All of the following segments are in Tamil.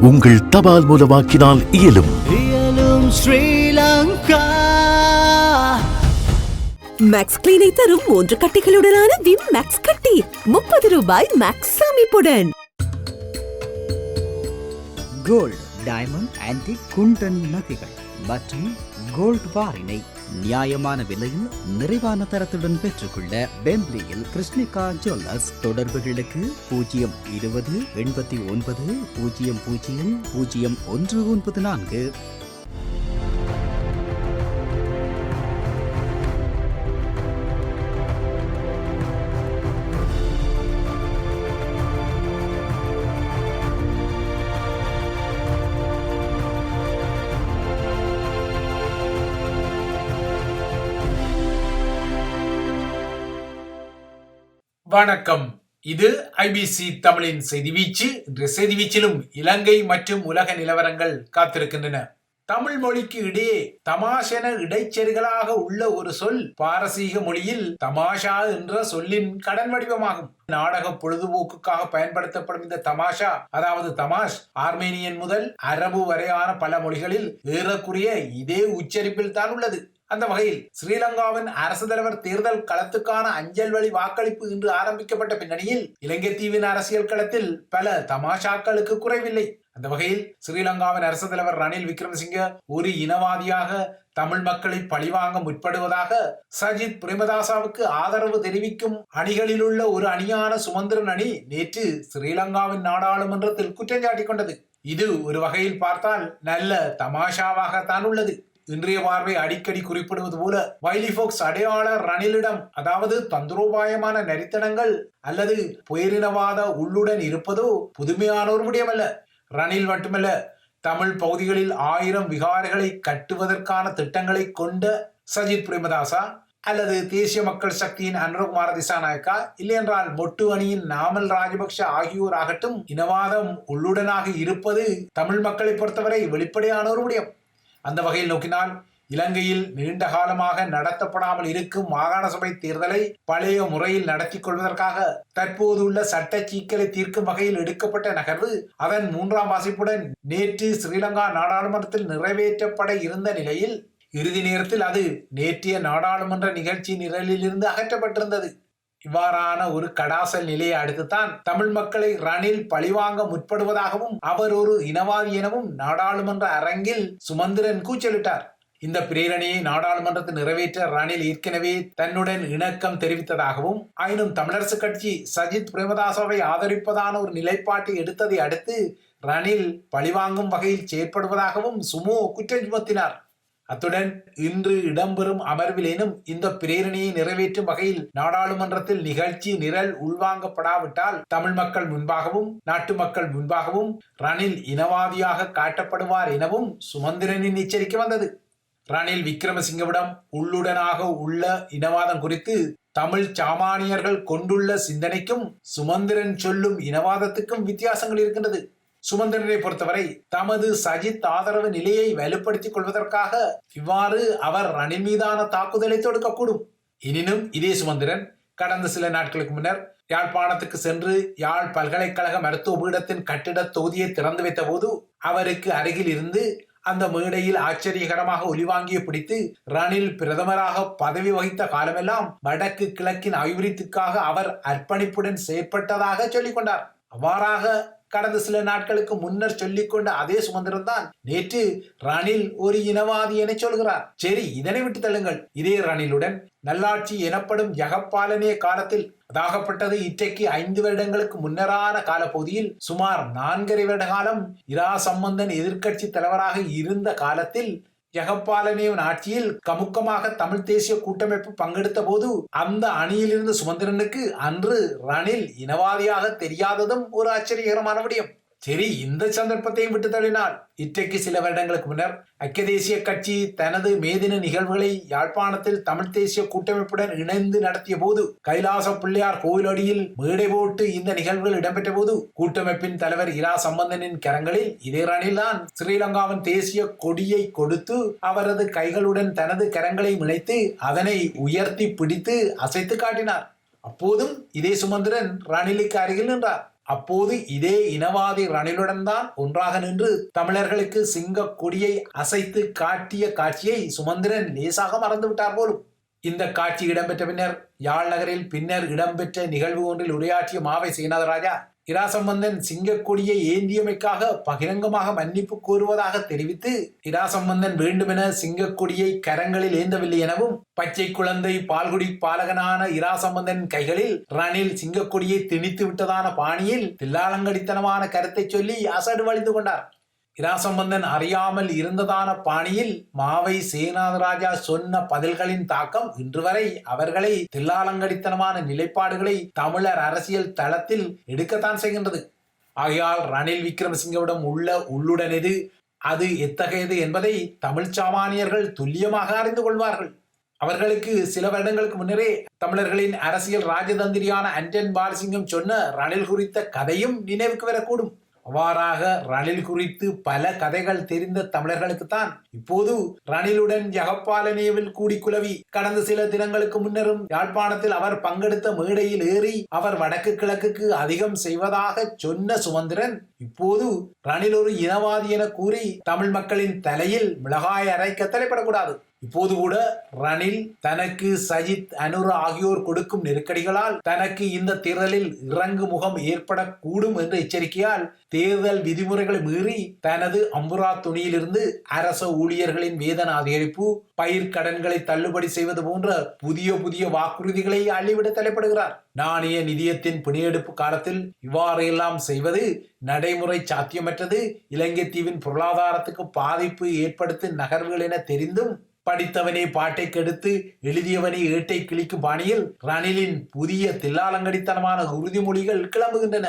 உங்கள் தபால் மூலமாக்கினால் இயலும். ஸ்ரீலங்கா மேக்ஸ் கிளீனை தரும் 3 கட்டிகளுடனான விம் மேக்ஸ் கட்டி ₹30 மேக்ஸ் அமைப்புடன். கோல்ட், டைமண்ட், ஆன்டிக், குண்டன் நகைகள் மற்றும் கோல்ட் பாரினை நியாயமான விலையில் நிறைவான தரத்துடன் பெற்றுக்கொள்ள பெம்ப்லியில் கிருஷ்ணிகா ஜுவல்லர்ஸ். தொடர்புகளுக்கு 020 89 00 0194. வணக்கம். இது ஐபிசி தமிழின் செய்தி வீச்சு. இன்றைய செய்தி வீச்சிலும் இலங்கை மற்றும் உலக நிலவரங்கள் காத்திருக்கின்றன. தமிழ் மொழிக்கு இடையே தமாஷென இடைச்செருகலாக உள்ள ஒரு சொல் பாரசீக மொழியில் தமாஷா என்ற சொல்லின் கடன் வடிவமாகும். நாடக பொழுதுபோக்குக்காக பயன்படுத்தப்படும் இந்த தமாஷா, அதாவது தமாஷ், ஆர்மேனியன் முதல் அரபு வரையான பல மொழிகளில் ஏறக்குறைய இதே உச்சரிப்பில் தான் உள்ளது. அந்த வகையில் ஸ்ரீலங்காவின் அரசு தலைவர் தேர்தல் களத்துக்கான அஞ்சல் வழி வாக்களிப்பு இன்று ஆரம்பிக்கப்பட்ட பின்னணியில் இலங்கை தீவின் அரசியல் களத்தில் பல தமாஷாக்களுக்கு குறைவில்லை. அந்த வகையில் ஸ்ரீலங்காவின் அரசு தலைவர் ரணில் விக்ரமசிங்க ஒரு இனவாதியாக தமிழ் மக்களை பழிவாங்க முற்படுவதாக சஜித் பிரேமதாசவுக்கு ஆதரவு தெரிவிக்கும் அணிகளில் உள்ள ஒரு அணியான சுமந்திரன் அணி நேற்று ஸ்ரீலங்காவின் நாடாளுமன்றத்தில் குற்றம் சாட்டிக் கொண்டது. இது ஒரு வகையில் பார்த்தால் நல்ல தமாஷாவாகத்தான் உள்ளது. இன்றைய பார்வை அடிக்கடி குறிப்பிடுவது போல வைலிஃபோக்ஸ் அடையாளர் ரணிலிடம், அதாவது தந்திரோபாயமான நரித்தனங்கள் அல்லது புயரினவாத உள்ளுடன் இருப்பதோ புதுமையான ஒரு விடயமல்ல. ரணில் மட்டுமல்ல, தமிழ் பகுதிகளில் 1000 விகாரைகளை கட்டுவதற்கான திட்டங்களை கொண்ட சஜித் பிரேமதாசா அல்லது தேசிய மக்கள் சக்தியின் அனுரகுமார திசாநாயக்கா, இல்லையென்றால் மொட்டு அணியின் நாமல் ராஜபக்ஷ ஆகியோர் ஆகட்டும், இனவாதம் உள்ளுடனாக இருப்பது தமிழ் மக்களை பொறுத்தவரை வெளிப்படையான ஒரு விடயம். அந்த வகையில் நோக்கினால் இலங்கையில் நீண்ட காலமாக நடத்தப்படாமல் இருக்கும் மாகாண சபை தேர்தலை பழைய முறையில் நடத்தி கொள்வதற்காக தற்போது உள்ள சட்ட சிக்கலை தீர்க்கும் வகையில் எடுக்கப்பட்ட நகர்வு அதன் 3ஆம் வாசிப்புடன் நேற்று ஸ்ரீலங்கா நாடாளுமன்றத்தில் நிறைவேற்றப்பட இருந்த நிலையில் இறுதி நேரத்தில் அது நேற்றைய நாடாளுமன்ற நிகழ்ச்சி நிரலில் இருந்து அகற்றப்பட்டிருந்தது. இவ்வாறான ஒரு கடாசல் நிலையை அடுத்துத்தான் தமிழ் மக்களை ரணில் பழிவாங்க முற்படுவதாகவும் அவர் ஒரு இனவாதி எனவும் நாடாளுமன்ற அரங்கில் சுமந்திரன் கூச்சலிட்டார். இந்த பிரேரணையை நாடாளுமன்றத்தில் நிறைவேற்ற ரணில் ஏற்கனவே தன்னுடன் இணக்கம் தெரிவித்ததாகவும், ஆயினும் தமிழரசு கட்சி சஜித் பிரேமதாசவை ஆதரிப்பதான ஒரு நிலைப்பாட்டை எடுத்ததை அடுத்து ரணில் பழிவாங்கும் வகையில் செயற்படுவதாகவும் சுமோ குற்றம் சுமத்தினார். அத்துடன் இன்று இடம்பெறும் அமர்விலேனும் இந்த பிரேரணையை நிறைவேற்றும் வகையில் நாடாளுமன்றத்தில் நிகழ்ச்சி நிரல் உள்வாங்கப்படாவிட்டால் தமிழ் மக்கள் முன்பாகவும் நாட்டு மக்கள் முன்பாகவும் ரணில் இனவாதியாக காட்டப்படுவார் எனவும் சுமந்திரனின் எச்சரிக்கை வந்தது. ரணில் விக்ரமசிங்கவிடம் உள்ளுடனாக உள்ள இனவாதம் குறித்து தமிழ் சாமானியர்கள் கொண்டுள்ள சிந்தனைக்கும் சுமந்திரன் சொல்லும் இனவாதத்துக்கும் வித்தியாசங்கள் இருக்கின்றது. சுமந்திரனை பொறுத்தவரை தமது சஜித் ஆதரவு நிலையை வலுப்படுத்திக் கொள்வதற்காக இவ்வாறு அவர் ரணில் மீதான தாக்குதலை தொடுக்கக்கூடும். எனினும் இதே சுமந்திரன் கடந்த சில நாட்களுக்கு முன்னர் யாழ்ப்பாணத்துக்கு சென்று யாழ் பல்கலைக்கழக மருத்துவ பீடத்தின் கட்டிட தொகுதியை திறந்து வைத்த போது அவருக்கு அருகில் இருந்து அந்த மேடையில் ஆச்சரியகரமாக ஒலிவாங்கிய பிடித்து ரணில் பிரதமராக பதவி வகித்த காலமெல்லாம் வடக்கு கிழக்கின் அபிவிருத்திக்காக அவர் அர்ப்பணிப்புடன் செயற்பட்டதாக சொல்லிக் கொண்டார். அவ்வாறாக கடந்த சில நாட்களுக்கு முன்னர் சொல்லிக்கொண்ட அதே சுமந்திரன் தான் நேற்று ரணில் ஒரு இனவாதி என சொல்கிறார். சரி, இதனை விட்டு தள்ளுங்கள். இதே ரணிலுடன் நல்லாட்சி எனப்படும் யகப்பாலனே காலத்தில், அதாகப்பட்டது இன்றைக்கு 5 வருடங்களுக்கு முன்னரான காலப்பகுதியில் சுமார் 4.5 வருட காலம் இரா சம்பந்தன் எதிர்க்கட்சி தலைவராக இருந்த காலத்தில் யகப்பாலனின் ஆட்சியில் கமுக்கமாக தமிழ் தேசிய கூட்டமைப்பு பங்கெடுத்த போது அந்த அணியிலிருந்து சுமந்திரனுக்கு அன்று ரணில் இனவாதியாக தெரியாததும் ஒரு ஆச்சரியகரமான விடயம். சரி, இந்த சந்தர்ப்பத்தையும் விட்டு தள்ளினால் இன்றைக்கு சில வருடங்களுக்கு முன்னர் ஐக்கிய தேசிய கட்சி தனது மேதின நிகழ்வுகளை யாழ்ப்பாணத்தில் தமிழ் தேசிய கூட்டமைப்புடன் இணைந்து நடத்திய போது கைலாச பிள்ளையார் கோயிலடியில் மேடை போட்டு இந்த நிகழ்வுகள் இடம்பெற்ற போது கூட்டமைப்பின் தலைவர் இரா சம்பந்தனின் கரங்களில் இதே ரணில் தான் ஸ்ரீலங்காவின் தேசிய கொடியை கொடுத்து அவரது கைகளுடன் தனது கரங்களை இணைத்து அதனை உயர்த்தி பிடித்து அசைத்து காட்டினார். அப்போதும் இதே சுமந்திரன் ரணிலுக்கு அருகில் நின்றார். அப்போது இதே இனவாதி ரணிலுடன் தான் ஒன்றாக நின்று தமிழர்களுக்கு சிங்க கொடியை அசைத்து காட்டிய காட்சியை சுமந்திரன் லேசாக மறந்துவிட்டார் போலும். இந்த காட்சி இடம்பெற்ற பின்னர் யாழ் நகரில் பின்னர் இடம்பெற்ற நிகழ்வு ஒன்றில் உரையாற்றிய மாவை சேனாதராஜா இராசம்பந்தன் சிங்கக்கொடியை ஏந்தியமைக்காக பகிரங்கமாக மன்னிப்பு கோருவதாக தெரிவித்து, இராசம்பந்தன் வேண்டுமென சிங்கக்கொடியை கரங்களில் ஏந்தவில்லை எனவும், பச்சை குழந்தை பால்குடி பாலகனான இராசம்பந்தன் கைகளில் ரணில் சிங்கக்கொடியை திணித்து விட்டதான பாணியில் தில்லாலங்கடித்தனமான கருத்தை சொல்லி அசடு வழிந்து கொண்டார். இராசம்பந்தன் அறியாமல் இருந்ததான பாணியில் மாவை சேனாதராஜா சொன்ன பதில்களின் தாக்கம் இன்று வரை அவர்களை தில்லாலங்கடித்தனமான நிலைப்பாடுகளை தமிழர் அரசியல் தளத்தில் எடுக்கத்தான் செய்கின்றது. ஆகையால் ரணில் விக்ரமசிங்கவிடம் உள்ள உள்ளுடன் எது, அது எத்தகையது என்பதை தமிழ் சாமானியர்கள் துல்லியமாக அறிந்து கொள்வார்கள். அவர்களுக்கு சில வருடங்களுக்கு முன்னரே தமிழர்களின் அரசியல் ராஜதந்திரியான அன்டன் பாலசிங்கம் சொன்ன ரணில் குறித்த கதையும் நினைவுக்கு வரக்கூடும். அவ்வாறாக ரணில் குறித்து பல கதைகள் தெரிந்த தமிழர்களுக்குத்தான் இப்போது ரணிலுடன் ஜெகப்பாலனேவில் கூடி குலவி கடந்த சில தினங்களுக்கு முன்னரும் யாழ்ப்பாணத்தில் அவர் பங்கெடுத்த மேடையில் ஏறி அவர் வடக்கு கிழக்குக்கு அதிகம் செய்வதாக சொன்ன சுமந்திரன் இப்போது ரணில் ஒரு இனவாதி என கூறி தமிழ் மக்களின் தலையில் மிளகாய் அரைக்க தலைப்படக்கூடாது. இப்போது கூட ரணில் தனக்கு சஜித், அனுர ஆகியோர் கொடுக்கும் நெருக்கடிகளால் தனக்கு இந்த தேர்தலில் இறங்கு முகம் ஏற்படக்கூடும் என்ற எச்சரிக்கையால் தேர்தல் விதிமுறைகளை மீறி தனது அம்புரா துணியிலிருந்து அரச ஊழியர்களின் வேதன அதிகரிப்பு, பயிர் கடன்களை தள்ளுபடி செய்வது போன்ற புதிய வாக்குறுதிகளை அள்ளிவிட தலைப்படுகிறார். நாணய நிதியத்தின் பிணையெடுப்பு காலத்தில் இவ்வாறையெல்லாம் செய்வது நடைமுறை சாத்தியமற்றது, இலங்கை தீவின் பொருளாதாரத்துக்கு பாதிப்பு ஏற்படுத்தும் நகர்வுகள் என தெரிந்தும் படித்தவனே பாட்டை கெடுத்து எழுதியவனே ஏட்டை கிழிக்கும் பாணியில் ரணிலின் புதிய தில்லாலங்கடித்தனமான உறுதிமொழிகள் கிளம்புகின்றன.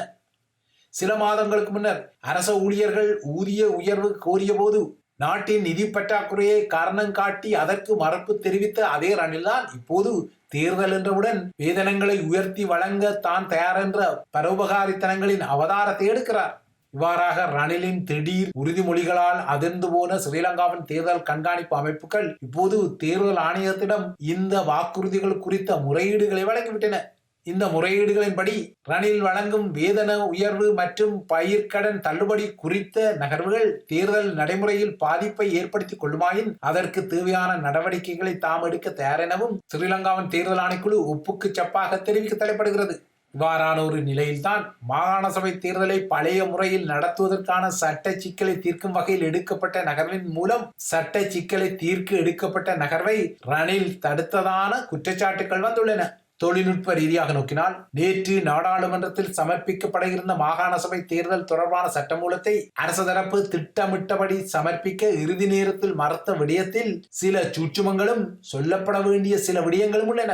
சில மாதங்களுக்கு முன்னர் அரச ஊழியர்கள் ஊதிய உயர்வு கோரிய போது நாட்டின் நிதி பற்றாக்குறையை காரணம் காட்டி அதற்கு மறுப்பு தெரிவித்த அதே ரணில் தான் இப்போது தேர்தல் என்றவுடன் வேதனங்களை உயர்த்தி வழங்க தான் தயார் என்ற பரோபகாரித்தனங்களின் அவதாரத்தை எடுக்கிறார். இவ்வாறாக ரணிலின் திடீர் உறுதிமொழிகளால் அதிர்ந்து போன ஸ்ரீலங்காவின் தேர்தல் கண்காணிப்பு அமைப்புகள் இப்போது தேர்தல் ஆணையத்திடம் இந்த வாக்குறுதிகள் குறித்த முறையீடுகளை வழங்கிவிட்டன. இந்த முறையீடுகளின்படி ரணில் வழங்கும் வேதன உயர்வு மற்றும் பயிர்க்கடன் தள்ளுபடி குறித்த நகர்வுகள் தேர்தல் நடைமுறையில் பாதிப்பை ஏற்படுத்திக் கொள்ளுமாயின் அதற்கு தேவையான நடவடிக்கைகளை தாம் எடுக்க தயார் எனவும் ஸ்ரீலங்காவின் தேர்தல் ஆணைக்குழு ஒப்புக்கு சப்பாக தெரிவிக்க தலைப்படுகிறது. இவ்வாறான ஒரு நிலையில்தான் மாகாண சபை தேர்தலை பழைய முறையில் நடத்துவதற்கான சட்ட சிக்கலை தீர்க்கும் வகையில் எடுக்கப்பட்ட நகர்வின் மூலம் சட்ட சிக்கலை தீர்க்க எடுக்கப்பட்ட நகர்வை ரணில் தடுத்ததான குற்றச்சாட்டுகள் வந்துள்ளன. தொழில்நுட்ப ரீதியாக நோக்கினால் நேற்று நாடாளுமன்றத்தில் சமர்ப்பிக்கப்பட இருந்த மாகாண சபை தேர்தல் தொடர்பான சட்டமூலத்தை அரசு தரப்பு திட்டமிட்டபடி சமர்ப்பிக்க இறுதி நேரத்தில் மறுத்த விடயத்தில் சில சூட்சுமங்களும் சொல்லப்பட வேண்டிய சில விடயங்களும் உள்ளன.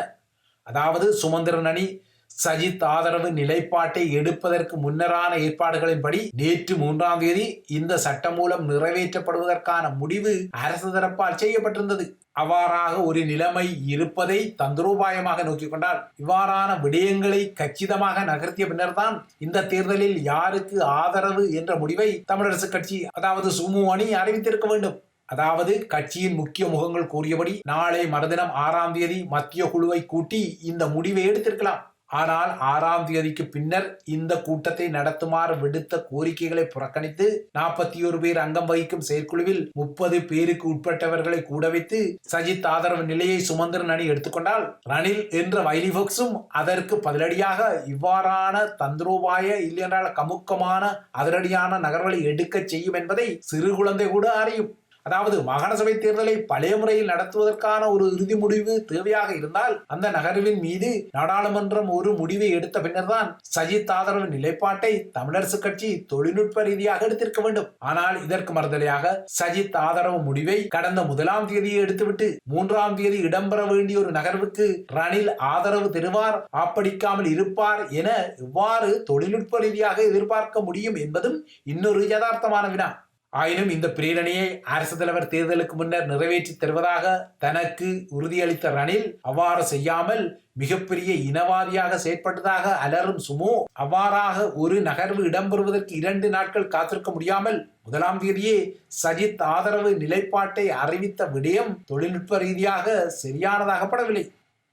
அதாவது சுமந்திரன் அணி சஜித் ஆதரவு நிலைப்பாட்டை எடுப்பதற்கு முன்னரான ஏற்பாடுகளின்படி நேற்று 3ஆம் தேதி இந்த சட்டம் மூலம் நிறைவேற்றப்படுவதற்கான முடிவு அரசு தரப்பால் செய்யப்பட்டிருந்தது. அவ்வாறாக ஒரு நிலைமை இருப்பதை தந்திரோபாயமாக நோக்கிக் கொண்டால் இவ்வாறான விடயங்களை கச்சிதமாக நகர்த்திய பின்னர்தான் இந்த தேர்தலில் யாருக்கு ஆதரவு என்ற முடிவை தமிழரசு கட்சி அதாவது சுமு அணி அறிவித்திருக்க வேண்டும். அதாவது கட்சியின் முக்கிய முகங்கள் கூறியபடி நாளை மறுதினம் 6ஆம் தேதி மத்திய குழுவை கூட்டி இந்த முடிவை எடுத்திருக்கலாம். ஆனால் 6ஆம் தேதிக்கு பின்னர் இந்த கூட்டத்தை நடத்துமாறு விடுத்த கோரிக்கைகளை புறக்கணித்து 41 பேர் அங்கம் வகிக்கும் செயற்குழுவில் 30 பேருக்கு உட்பட்டவர்களை கூட வைத்து சஜித் ஆதரவு நிலையை சுமந்திரன் அணி எடுத்துக்கொண்டால் ரணில் என்ற வைலிபோக்ஸும் அதற்கு பதிலடியாக இவ்வாறான தந்திரோபாய இல்லையென்றால் கமுக்கமான அதிரடியான நகர்வுகளை எடுக்க செய்யும் என்பதை சிறு குழந்தை கூட அறியும். அதாவது மாகாண சபை தேர்தலை பழைய முறையில் நடத்துவதற்கான ஒரு இறுதி முடிவு தேவையாக இருந்தால் அந்த நகர்வின் மீது நாடாளுமன்றம் ஒரு முடிவை எடுத்த பின்னர் தான் சஜித் ஆதரவு நிலைப்பாட்டை தமிழரசு கட்சி தொழில்நுட்ப ரீதியாக எடுத்திருக்க வேண்டும். ஆனால் இதற்கு மறுதலையாக சஜித் ஆதரவு முடிவை கடந்த 1ஆம் தேதியை எடுத்துவிட்டு 3ஆம் தேதி இடம்பெற வேண்டிய ஒரு நகர்வுக்கு ரணில் ஆதரவு தருவார், ஆப்படிக்காமல் இருப்பார் என எவ்வாறு தொழில்நுட்ப ரீதியாக எதிர்பார்க்க முடியும் என்பதும் இன்னொரு யதார்த்தமான வினா. ஆயினும் இந்த பிரேரணையை அரசு தலைவர் தேர்தலுக்கு முன்னர் நிறைவேற்றி தருவதாக தனக்கு உறுதியளித்த ரணில் அவ்வாறு செய்யாமல் மிகப்பெரிய இனவாதியாக செயற்பட்டதாக அலரும் சுமோ அவ்வாறாக ஒரு நகர்வு இடம்பெறுவதற்கு 2 நாட்கள் காத்திருக்க முடியாமல் 1ஆம் தேதியே சஜித் ஆதரவு நிலைப்பாட்டை அறிவித்த விடயம் தொழில்நுட்ப ரீதியாக சரியானதாகப்படவில்லை.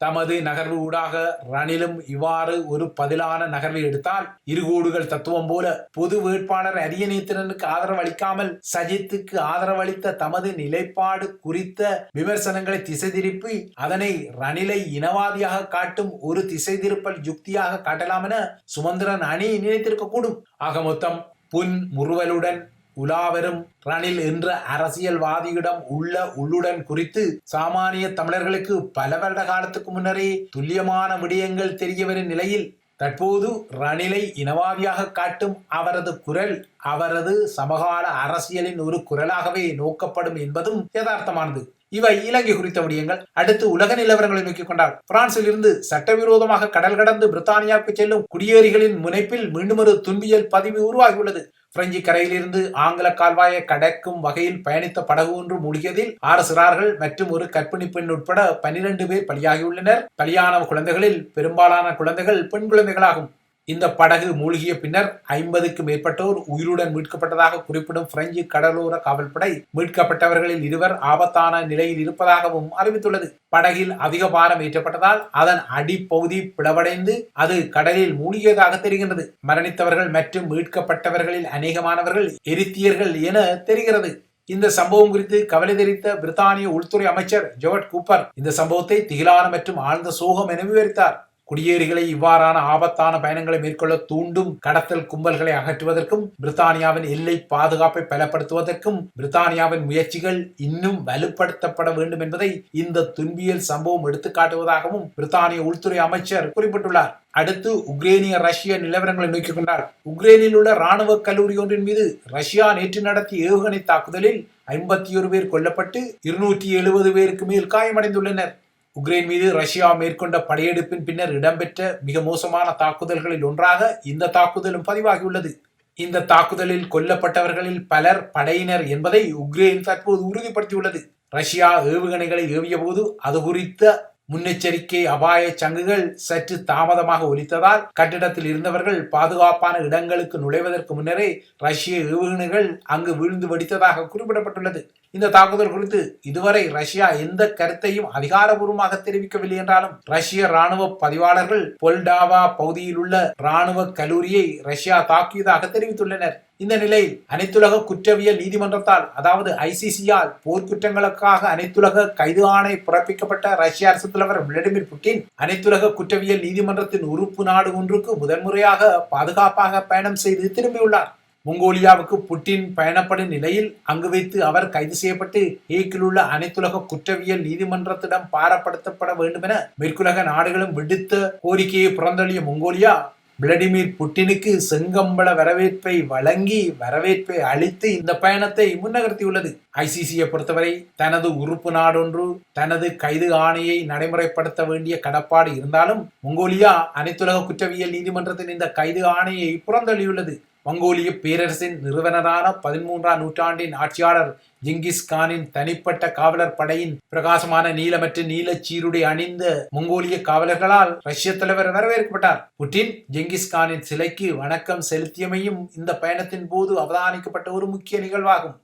தமது நகர்வு ஊடாக ரணிலும் இவ்வாறு ஒரு பதிலான நகர்வை எடுத்தால் இருகூடுகள் தத்துவம் போல பொது வேட்பாளர் அரியநேத்திரனுக்கு ஆதரவு அளிக்காமல் சஜித்துக்கு ஆதரவளித்த தமது நிலைப்பாடு குறித்த விமர்சனங்களை திசை திருப்பி அதனை ரணிலை இனவாதியாக காட்டும் ஒரு திசை திருப்பல் யுக்தியாக காட்டலாம் என சுமந்திரன் அணி நினைத்திருக்க கூடும். ஆக மொத்தம் புன் முறுவலுடன் உலாவரும் ரணில் என்ற அரசியல்வாதியிடம் உள்ள உள்ளுடன் குறித்து சாமானிய தமிழர்களுக்கு பல வருட காலத்துக்கு முன்னரே துல்லியமான விடயங்கள் தெரியவரும் நிலையில் தற்போது ரணிலை இனவாதியாக காட்டும் அவரது குரல் அவரது சமகால அரசியலின் ஒரு குரலாகவே நோக்கப்படும் என்பதும் யதார்த்தமானது. இவை இலங்கை குறித்த விடயங்கள். அடுத்து உலக நிலவரங்களை நோக்கிக் கொண்டால் பிரான்சில் இருந்து சட்டவிரோதமாக கடல் கடந்து பிரித்தானியாவுக்கு செல்லும் குடியேறிகளின் முனைப்பில் மீண்டும் ஒரு துன்பியல் பதிவு உருவாகியுள்ளது. பிரெஞ்சு கரையிலிருந்து ஆங்கில கால்வாயை கடக்கும் வகையில் பயணித்த படகு ஒன்று மூழ்கியதில் 6 சிறார்கள் மற்றும் ஒரு கர்ப்பிணி பெண் உட்பட 12 பேர் பலியாகியுள்ளனர். பலியான குழந்தைகளில் பெரும்பாலான குழந்தைகள் பெண் குழந்தைகளாகும். இந்த படகு மூழ்கிய பின்னர் 50க்கும் மேற்பட்டோர் உயிருடன் மீட்கப்பட்டதாக குறிப்பிடும் பிரெஞ்சு கடலோர காவல்படை மீட்கப்பட்டவர்களில் 2 ஆபத்தான நிலையில் இருப்பதாகவும் அறிவித்துள்ளது. படகில் அதிக பாரம் ஏற்றப்பட்டதால் அதன் அடிப்பகுதி பிளவடைந்து அது கடலில் மூழ்கியதாக தெரிகின்றது. மரணித்தவர்கள் மற்றும் மீட்கப்பட்டவர்களில் அநேகமானவர்கள் எரித்தியர்கள் என தெரிகிறது. இந்த சம்பவம் குறித்து கவலை தெரிவித்த பிரித்தானிய உள்துறை அமைச்சர் ஜோர்ட் கூப்பர் இந்த சம்பவத்தை திகிலான மற்றும் ஆழ்ந்த சோகம் என விவரித்தார். குடியேறிகளை இவ்வாறான ஆபத்தான பயணங்களை மேற்கொள்ள தூண்டும் கடத்தல் கும்பல்களை அகற்றுவதற்கும் பிரித்தானியாவின் எல்லை பாதுகாப்பை பலப்படுத்துவதற்கும் பிரித்தானியாவின் முயற்சிகள் இன்னும் வலுப்படுத்தப்பட வேண்டும் என்பதை இந்த துன்பியல் சம்பவம் எடுத்துக்காட்டுவதாகவும் பிரித்தானிய உள்துறை அமைச்சர் குறிப்பிட்டுள்ளார். அடுத்து உக்ரைனிய ரஷ்ய நிலவரங்களை நோக்கிக் கொண்டார். உக்ரைனில் உள்ள ராணுவ கல்லூரி ஒன்றின் மீது ரஷ்யா நேற்று நடத்திய ஏவுகணை தாக்குதலில் 51 பேர் கொல்லப்பட்டு 270 பேருக்கு மேல் காயமடைந்துள்ளனர். உக்ரைன் மீது ரஷ்யா மேற்கொண்ட படையெடுப்பின் பின்னர் இடம்பெற்ற மிக மோசமான தாக்குதல்களில் ஒன்றாக இந்த தாக்குதலும் பதிவாகியுள்ளது. இந்த தாக்குதலில் கொல்லப்பட்டவர்களில் பலர் படையினர் என்பதை உக்ரைன் தற்போது உறுதிப்படுத்தியுள்ளது. ரஷ்யா ஏவுகணைகளை ஏவிய போது அது குறித்த முன்னெச்சரிக்கை அபாய சங்குகள் சற்று தாமதமாக ஒலித்ததால் கட்டிடத்தில் இருந்தவர்கள் பாதுகாப்பான இடங்களுக்கு நுழைவதற்கு முன்னரே ரஷ்ய ஏவுகணைகள் அங்கு வீழ்ந்து வெடித்ததாக குறிப்பிடப்பட்டுள்ளது. இந்த தாக்குதல் குறித்து இதுவரை ரஷ்யா எந்த கருத்தையும் அதிகாரபூர்வமாக தெரிவிக்கவில்லை என்றாலும் ரஷ்ய ராணுவ பதிவாளர்கள் பொல்டாவா பகுதியில் உள்ள ராணுவ கல்லூரியை ரஷ்யா தாக்கியதாக தெரிவித்துள்ளனர். இந்த நிலையில் அனைத்துலக குற்றவியல் நீதிமன்றத்தால் அதாவது ICCயால் போர்க்குற்றங்களுக்காக அனைத்துலக கைது ஆணை பிறப்பிக்கப்பட்ட ரஷ்ய அரசு தலைவர் விளாடிமிர் புட்டின் அனைத்துலக குற்றவியல் நீதிமன்றத்தின் உறுப்பு நாடு ஒன்றுக்கு முதன்முறையாக பாதுகாப்பாக பயணம் செய்து திரும்பியுள்ளார். மங்கோலியாவுக்கு புட்டின் பயணப்படும் நிலையில் அங்கு வைத்து அவர் கைது செய்யப்பட்டு ஹேக்கில் உள்ள அனைத்துலக குற்றவியல் நீதிமன்றத்திடம் பாரப்படுத்தப்பட வேண்டும் என மேற்குலக நாடுகளும் விடுத்த கோரிக்கையை புறந்தள்ளிய மங்கோலியா விளாடிமிர் புட்டினுக்கு செங்கம்பள வரவேற்பை வழங்கி வரவேற்பை அளித்து இந்த பயணத்தை முன்னகர்த்தியுள்ளது. ICCயை பொறுத்தவரை தனது உறுப்பு நாடொன்று தனது கைது ஆணையை நடைமுறைப்படுத்த வேண்டிய கடப்பாடு இருந்தாலும் மங்கோலியா அனைத்துலக குற்றவியல் நீதிமன்றத்தின் இந்த கைது ஆணையை புறந்தள்ளியுள்ளது. மங்கோலிய பேரரசின் நிறுவனரான 13ஆம் நூற்றாண்டின் ஆட்சியாளர் ஜிங்கிஸ் கானின் தனிப்பட்ட காவலர் படையின் பிரகாசமான நீலமற்ற நீல சீருடை அணிந்த மங்கோலிய காவலர்களால் ரஷ்ய தலைவர் வரவேற்கப்பட்டார். புட்டின் ஜிங்கிஸ் கானின் சிலைக்கு வணக்கம் செலுத்தியமையும் இந்த பயணத்தின் போது அவதானிக்கப்பட்ட ஒரு முக்கிய நிகழ்வாகும்.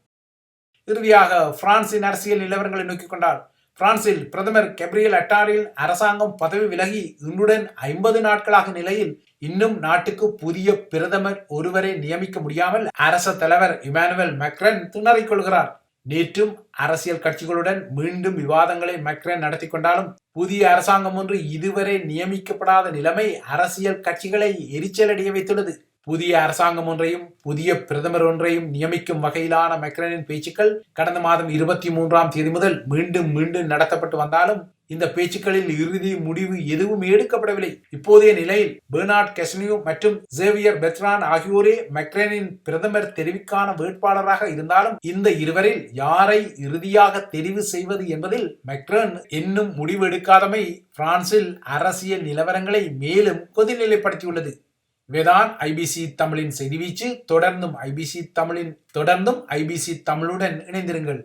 இறுதியாக பிரான்சின் அரசியல் நிலவரங்களை நோக்கிக் கொண்டால் பிரான்சில் பிரதமர் கேப்ரியல் அட்டாரில் அரசாங்கம் பதவி விலகி இன்றுடன் 50 நாட்களாக நிலையில் இன்னும் நாட்டுக்கு புதிய பிரதமர் ஒருவரை நியமிக்க முடியாமல் அரச தலைவர் இமானுவேல் மேக்ரன் திணறிக் கொள்கிறார். நேற்றும் அரசியல் கட்சிகளுடன் மீண்டும் விவாதங்களை மேக்ரன் நடத்தி கொண்டாலும் புதிய அரசாங்கம் ஒன்று இதுவரை நியமிக்கப்படாத நிலைமை அரசியல் கட்சிகளை எரிச்சலடைய வைத்துள்ளது. புதிய அரசாங்கம் ஒன்றையும் புதிய பிரதமர் ஒன்றையும் நியமிக்கும் வகையிலான மேக்ரனின் பேச்சுக்கள் கடந்த மாதம் 23ஆம் தேதி முதல் மீண்டும் நடத்தப்பட்டு வந்தாலும் இந்த பேச்சுக்களில் இறுதி முடிவு எதுவும் எடுக்கப்படவில்லை. இப்போதைய நிலையில் பெர்னார்ட் கெஸ்னியூ மற்றும் சேவியர் பெத்ரான் ஆகியோரே மேக்ரனின் பிரதமர் தெரிவுக்கான வேட்பாளராக இருந்தாலும் இந்த இருவரில் யாரை இறுதியாக தெரிவு செய்வது என்பதில் மேக்ரன் இன்னும் முடிவு எடுக்காதமை பிரான்சில் அரசியல் நிலவரங்களை மேலும் கொதிநிலைப்படுத்தியுள்ளது. இவைதான் IBC தமிழின் செய்தி வீச்சு. தொடர்ந்தும் IBC தமிழுடன் இணைந்திருங்கள்.